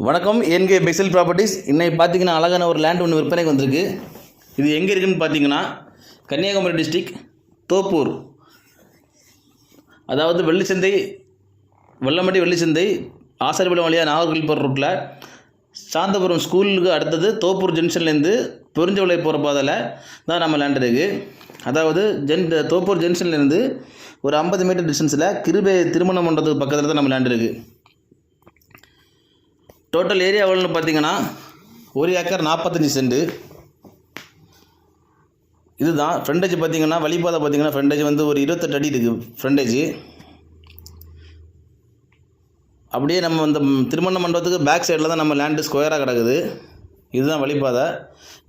வணக்கம். என்கே பெக்சல் ப்ராப்பர்ட்டிஸ். இன்னைக்கு பார்த்தீங்கன்னா அழகான ஒரு லேண்ட் ஒன்று விற்பனைக்கு வந்திருக்கு. இது எங்கே இருக்குதுன்னு பார்த்தீங்கன்னா கன்னியாகுமரி டிஸ்ட்ரிக்ட் தோப்பூர், அதாவது வெள்ளிச்சந்தை, வெள்ளம்பட்டி வெள்ளிச்சந்தை, ஆசாரிபாளையம் வழியாக நாகர்கோவில் போகிற ரூட்டில் சாந்தபுரம் ஸ்கூலுக்கு அடுத்தது தோப்பூர் ஜங்ஷன்லேருந்து பெருஞ்சோலை போகிற பாதையில் தான் நம்ம லேண்ட் இருக்குது. அதாவது தோப்பூர் ஜங்ஷன்லேருந்து ஒரு 50 மீட்டர் டிஸ்டன்ஸில் கிருபை திருமண மண்டபத்துக்கு பக்கத்தில் தான் நம்ம லேண்ட் இருக்குது. டோட்டல் ஏரியா எவ்வளோன்னு பார்த்தீங்கன்னா 1 ஏக்கர் 45 சென்ட். இதுதான் ஃப்ரண்டேஜ். பார்த்தீங்கன்னா வழிபாதை பார்த்தீங்கன்னா ஃப்ரண்டேஜ் வந்து ஒரு 28 அடி இருக்குது ஃப்ரண்டேஜ். அப்படியே நம்ம இந்த திருமண மண்டபத்துக்கு பேக் சைடில் தான் நம்ம லேண்டு ஸ்கொயராக கிடக்குது. இதுதான் வழிபாதை.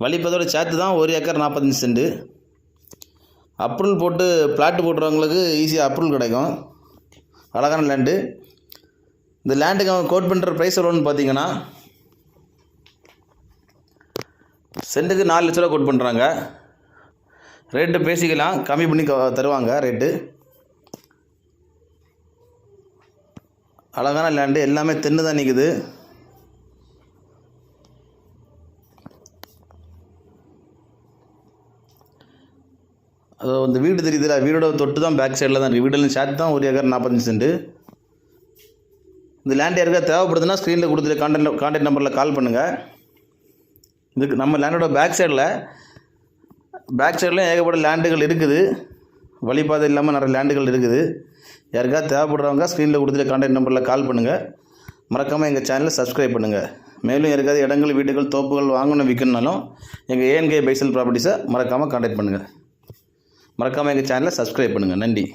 வழிபாதையோட சேர்த்து தான் 1 ஏக்கர் 45 சென்ட். அப்ரூவல் போட்டு பிளாட்டு போட்டுறவங்களுக்கு ஈஸியாக அப்ரூவல் கிடைக்கும். அழகான லேண்டு. இந்த லேண்டுக்கு அவங்க கோட் பண்ணுற ப்ரைஸ் எவ்வளோன்னு பார்த்தீங்கன்னா சென்ட்டுக்கு 4 லட்ச ரூபா கோட் பண்ணுறாங்க. ரேட்டு பேசிக்கலாம், கம்மி பண்ணி தருவாங்க ரேட்டு. அழகான லேண்டு, எல்லாமே தென்னு தான் நிற்குது. அது அந்த வீடு தெரியுதுல, வீடோட தொட்டு தான் பேக் சைடில் தான் இருக்குது. வீடெல்லாம் சேர்த்து தான் 1 ஏக்கர் 45 சென்ட். இந்த லேண்ட் யாருக்கா தேவைப்படுதுன்னா ஸ்க்ரீனில் கொடுத்துட்டு கான்டாக்ட் நம்பரில் கால் பண்ணுங்கள். இதுக்கு நம்ம லேண்டோட பேக் சைடில் ஏகப்பட்ட லேண்டுகள் இருக்குது. வழிபாதை இல்லாமல் நிறைய லேண்டுகள் இருக்குது. யாருக்கா தேவைப்படுறவங்க ஸ்க்ரீனில் கொடுத்துட்டு கான்டாக்ட் நம்பரில் கால் பண்ணுங்கள். மறக்காமல் எங்கள் சேனலை சப்ஸ்கிரைப் பண்ணுங்கள். மேலும் யாருக்காவது இடங்கள், வீடுகள், தோப்புகள் வாங்கணும் விற்கணுனாலும் எங்கள் ஏஎன்கே பெக்சல் ப்ராப்பர்ட்டிஸை மறக்காமல் கான்டாக்ட் பண்ணுங்கள். மறக்காமல் எங்கள் சேனலை சப்ஸ்கிரைப் பண்ணுங்கள். நன்றி.